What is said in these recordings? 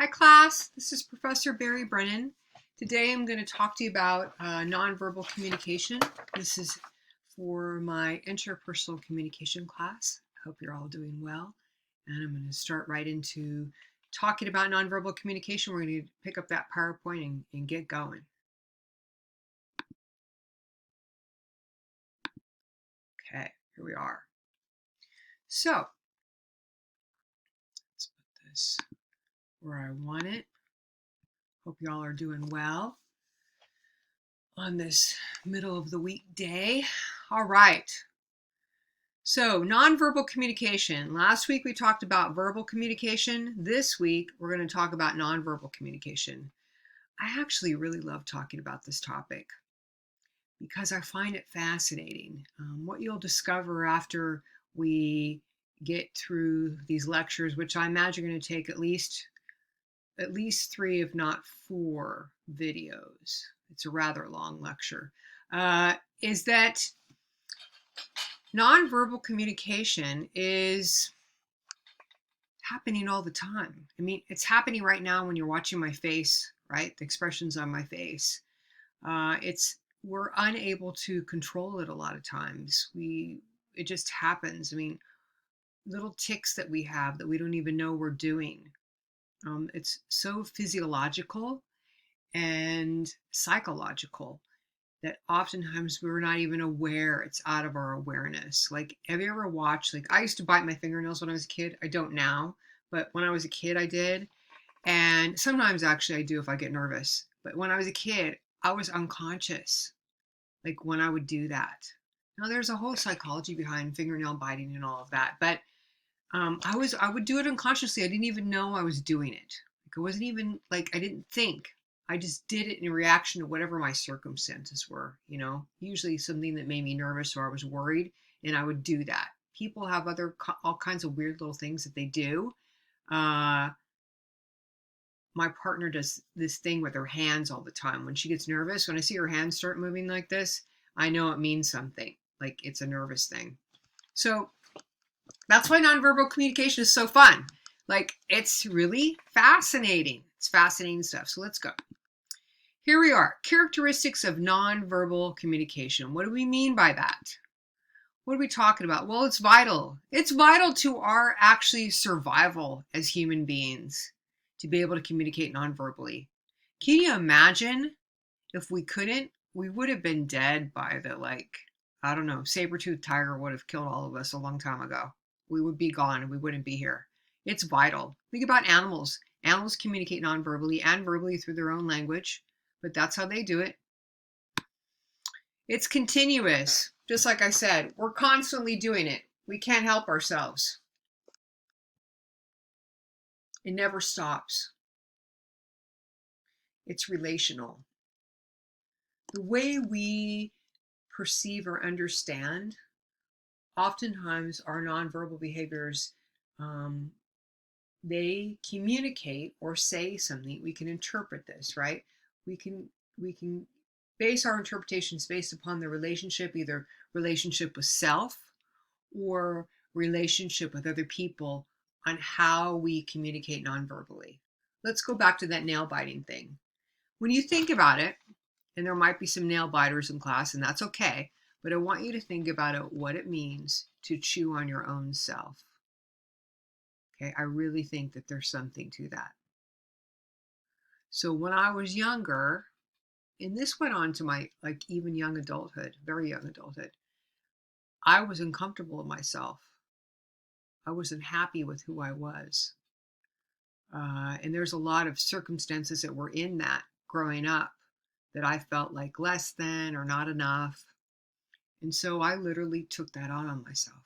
Hi class, this is Professor Barry Brennan. Today I'm going to talk to you about nonverbal communication. This is for my interpersonal communication class. I hope you're all doing well. And I'm going to start right into talking about nonverbal communication. We're going to pick up that PowerPoint and get going. Okay, here we are. So, let's put this where I want it. Hope you all are doing well on this middle of the week day. All right. So nonverbal communication. Last week we talked about verbal communication. This week we're going to talk about nonverbal communication. I actually really love talking about this topic because I find it fascinating. What you'll discover after we get through these lectures, which I imagine are going to take at least 3, if not 4 videos. It's a rather long lecture. Is that nonverbal communication is happening all the time. I mean, it's happening right now when you're watching my face, right? The expressions on my face. We're unable to control it a lot of times. It just happens. I mean, little tics that we have that we don't even know we're doing. It's so physiological and psychological that oftentimes we're not even aware it's out of our awareness. Like, have you ever watched, like, I used to bite my fingernails when I was a kid. I don't now, but when I was a kid, I did. And sometimes actually I do if I get nervous. But when I was a kid, I was unconscious, like when I would do that. Now there's a whole psychology behind fingernail biting and all of that. But I would do it unconsciously. I didn't even know I was doing it. Like, it wasn't even like I didn't think. I just did it in reaction to whatever my circumstances were, usually something that made me nervous or I was worried, and I would do that. People have all kinds of weird little things that they do. My partner does this thing with her hands all the time. When she gets nervous, when I see her hands start moving like this, I know it means something, like it's a nervous thing. So that's why nonverbal communication is so fun. Like, it's really fascinating. It's fascinating stuff. So let's go. Here we are. Characteristics of nonverbal communication. What do we mean by that? What are we talking about? Well, it's vital. It's vital to our actually survival as human beings to be able to communicate nonverbally. Can you imagine if we couldn't? We would have been dead by I don't know, saber-toothed tiger would have killed all of us a long time ago. We would be gone and we wouldn't be here. It's vital. Think about animals. Animals communicate nonverbally and verbally through their own language, but that's how they do it. It's continuous. Just like I said, we're constantly doing it. We can't help ourselves. It never stops. It's relational. The way we perceive or understand, oftentimes our nonverbal behaviors, they communicate or say something. We can interpret this, right? We can base our interpretations based upon the relationship, either relationship with self or relationship with other people, on how we communicate nonverbally. Let's go back to that nail biting thing. When you think about it, and there might be some nail biters in class, and that's okay, but I want you to think about it, what it means to chew on your own self. Okay, I really think that there's something to that. So when I was younger, and this went on to my even young adulthood, very young adulthood, I was uncomfortable with myself. I wasn't happy with who I was. And there's a lot of circumstances that were in that growing up that I felt like less than or not enough. And so I literally took that out on myself.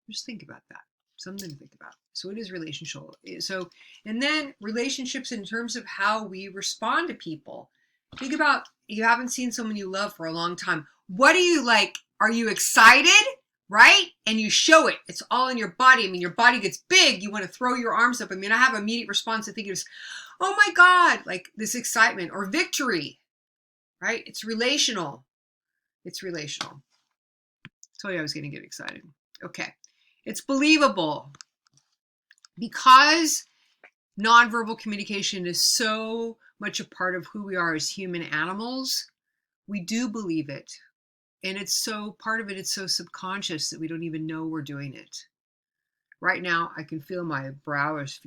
Just think about that. Something to think about. So it is relational. So, and then relationships in terms of how we respond to people. Think about, you haven't seen someone you love for a long time. What do you like? Are you excited? Right? And you show it. It's all in your body. I mean, your body gets big. You want to throw your arms up. I mean, I have an immediate response to think is, oh my God, like this excitement or victory, right? It's relational. It's relational. I told you I was going to get excited. Okay. It's believable because nonverbal communication is so much a part of who we are as human animals. We do believe it. And it's so, part of it, it's so subconscious that we don't even know we're doing it. Right now, I can feel my brow is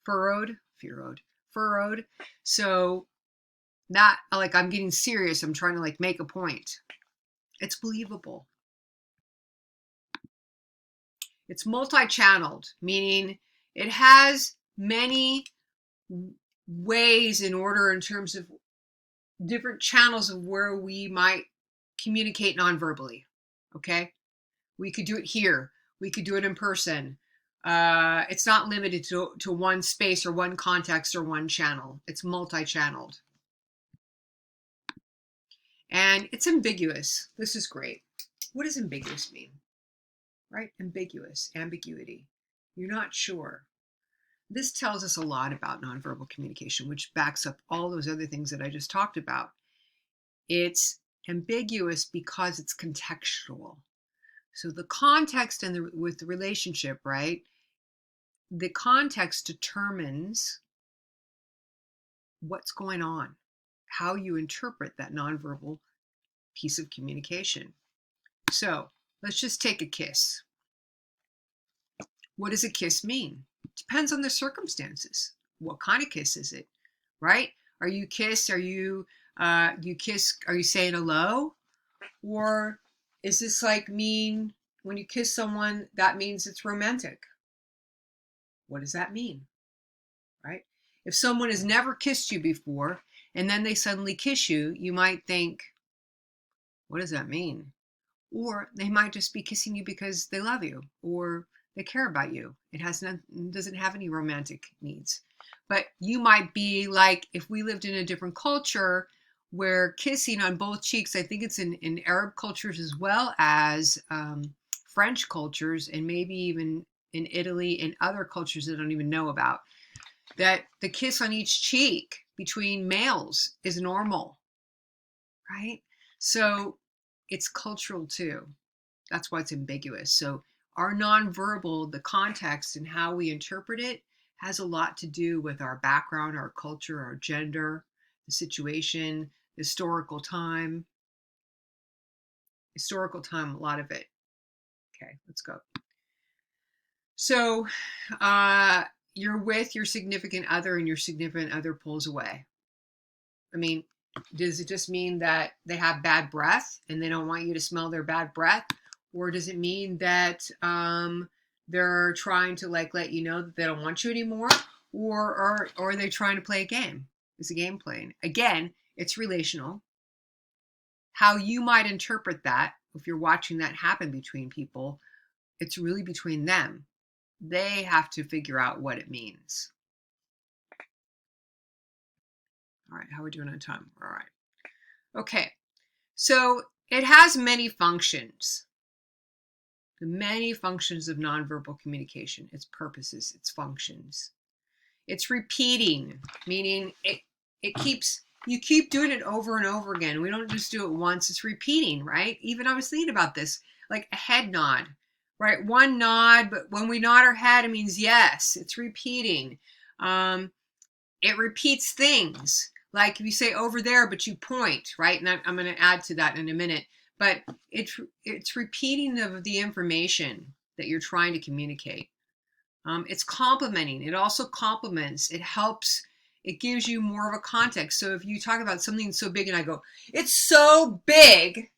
furrowed. So that, like, I'm getting serious. I'm trying to like make a point. It's believable. It's multi-channeled, meaning it has many ways in terms of different channels of where we might communicate non-verbally. Okay, we could do it here. We could do it in person. It's not limited to one space or one context or one channel. It's multi-channeled. And it's ambiguous. This is great. What does ambiguous mean? Right? Ambiguous, ambiguity. You're not sure. This tells us a lot about nonverbal communication, which backs up all those other things that I just talked about. It's ambiguous because it's contextual. So the context and with the relationship, right? The context determines what's going on, how you interpret that nonverbal piece of communication. So let's just take a kiss. What does a kiss mean? Depends on the circumstances. What kind of kiss is it, right? Are you kiss? Are you kiss? Are you saying hello? Or is this like mean when you kiss someone, that means it's romantic? What does that mean, right? If someone has never kissed you before and then they suddenly kiss you, you might think, what does that mean? Or they might just be kissing you because they love you or they care about you. It doesn't have any romantic needs. But you might be like, if we lived in a different culture where kissing on both cheeks, I think it's in Arab cultures as well as French cultures, and maybe even in Italy and other cultures that I don't even know about, that the kiss on each cheek between males is normal, right? So it's cultural too. That's why it's ambiguous. So our nonverbal, the context and how we interpret it, has a lot to do with our background, our culture, our gender, the situation, historical time, a lot of it. Okay, let's go. So you're with your significant other and your significant other pulls away. I mean, does it just mean that they have bad breath and they don't want you to smell their bad breath? Or does it mean that they're trying to like let you know that they don't want you anymore? Or are they trying to play a game? Is the game playing? Again, it's relational. How you might interpret that, if you're watching that happen between people, it's really between them. They have to figure out what it means. All right, how are we doing on time? All right. Okay, so it has many functions. The many functions of nonverbal communication, its purposes, its functions. It's repeating, meaning it keeps, you keep doing it over and over again. We don't just do it once, it's repeating, right? Even I was thinking about this, like a head nod, right? One nod, but when we nod our head, it means yes, it's repeating. It repeats things. Like if you say over there, but you point, right? And I'm going to add to that in a minute. But it's repeating of the information that you're trying to communicate. It's complementing. It also complements. It helps. It gives you more of a context. So if you talk about something so big and I go, it's so big,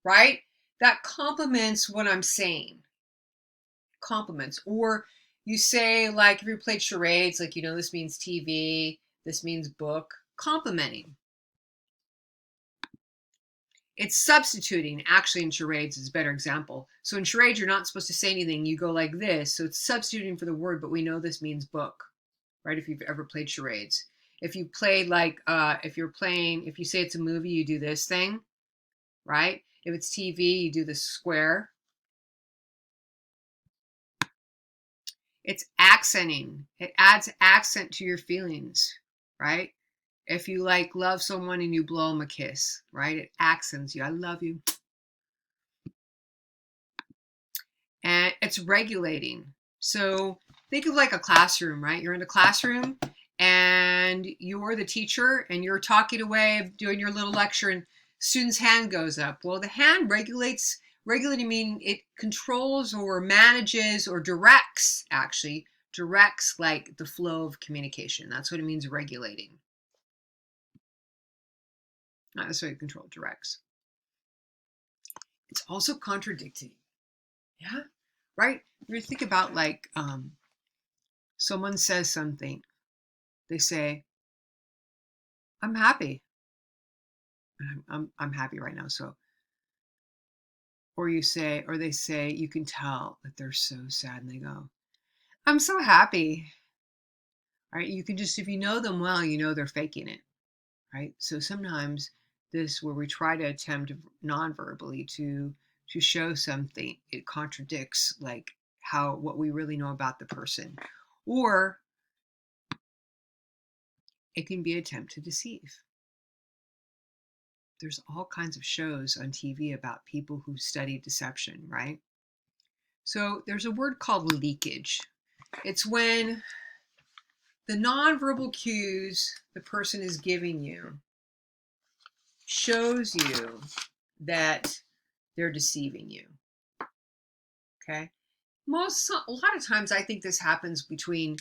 right? That complements what I'm saying. Complements. Or you say, like, if you played charades, like, this means TV, this means book. Complementing. It's substituting. Actually, in charades is a better example. So in charades, you're not supposed to say anything. You go like this. So it's substituting for the word, but we know this means book, right? If you've ever played charades. If you played like, if you say it's a movie, you do this thing, right? If it's TV, you do the square. It's accenting. It adds accent to your feelings, right? If you like love someone and you blow them a kiss, right? It accents you. I love you. And it's regulating. So think of like a classroom, right? You're in a classroom and you're the teacher and you're talking away, doing your little lecture, and student's hand goes up. Well, the hand regulating meaning it controls or manages or directs, actually, directs like the flow of communication. That's what it means, regulating. Not necessarily control, directs. It's also contradicting. Yeah, right? You think about like someone says something. They say, I'm happy. I'm happy right now. So, or you say, or they say, you can tell that they're so sad and they go, I'm so happy. Right? You can just, if you know them well, you know they're faking it. Right? So sometimes this, where we try to attempt non-verbally to show something, it contradicts like what we really know about the person, or it can be an attempt to deceive. There's all kinds of shows on TV about people who study deception, right? So there's a word called leakage. It's when the nonverbal cues the person is giving you shows you that they're deceiving you. Okay? A lot of times I think this happens between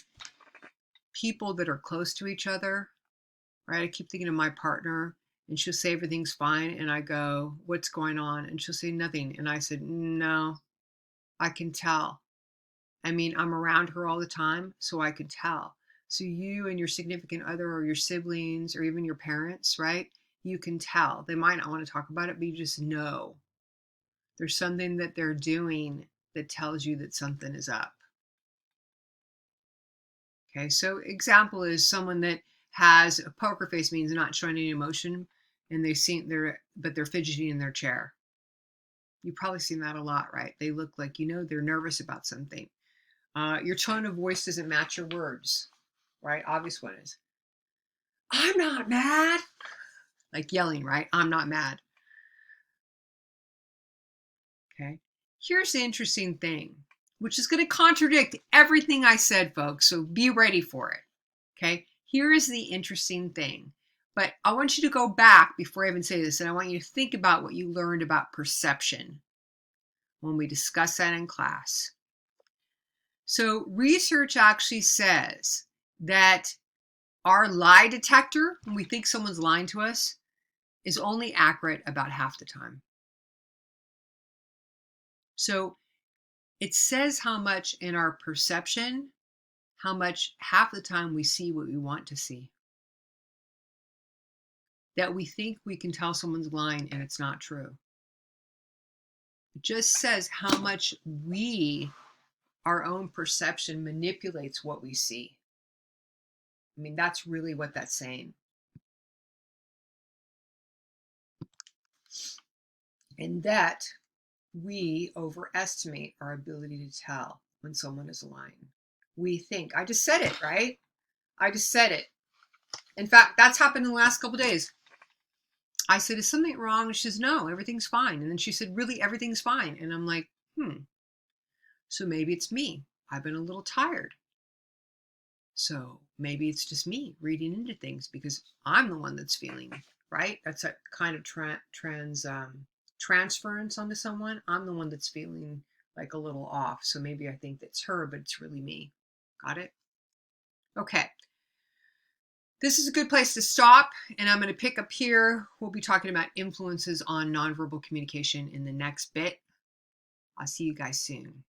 people that are close to each other, right? I keep thinking of my partner, and she'll say everything's fine, and I go, what's going on? And she'll say nothing. And I said, no, I can tell. I mean, I'm around her all the time, so I can tell. So you and your significant other or your siblings or even your parents, right? You can tell. They might not want to talk about it, but you just know. There's something that they're doing that tells you that something is up. Okay, so example is someone that has a poker face, means not showing any emotion, and they're fidgeting in their chair. You've probably seen that a lot, right? They look like, they're nervous about something. Your tone of voice doesn't match your words, right? Obvious one is, I'm not mad. Like yelling, right? I'm not mad. Okay. Here's the interesting thing, which is going to contradict everything I said, folks. So be ready for it. Okay. Here is the interesting thing. But I want you to go back before I even say this, and I want you to think about what you learned about perception when we discussed that in class. So research actually says that our lie detector, when we think someone's lying to us, is only accurate about half the time. So it says how much in our perception, how much half the time we see what we want to see. That we think we can tell someone's lying and it's not true. It just says how much our own perception manipulates what we see. I mean, that's really what that's saying. And that we overestimate our ability to tell when someone is lying. We think, I just said it, right? I just said it. In fact, that's happened in the last couple of days. I said, is something wrong? And she says, no, everything's fine. And then she said, really, everything's fine. And I'm like, so maybe it's me. I've been a little tired. So maybe it's just me reading into things because I'm the one that's feeling, right? That's a kind of transference onto someone. I'm the one that's feeling like a little off. So maybe I think that's her, but it's really me. Got it? Okay. This is a good place to stop, and I'm going to pick up here. We'll be talking about influences on nonverbal communication in the next bit. I'll see you guys soon.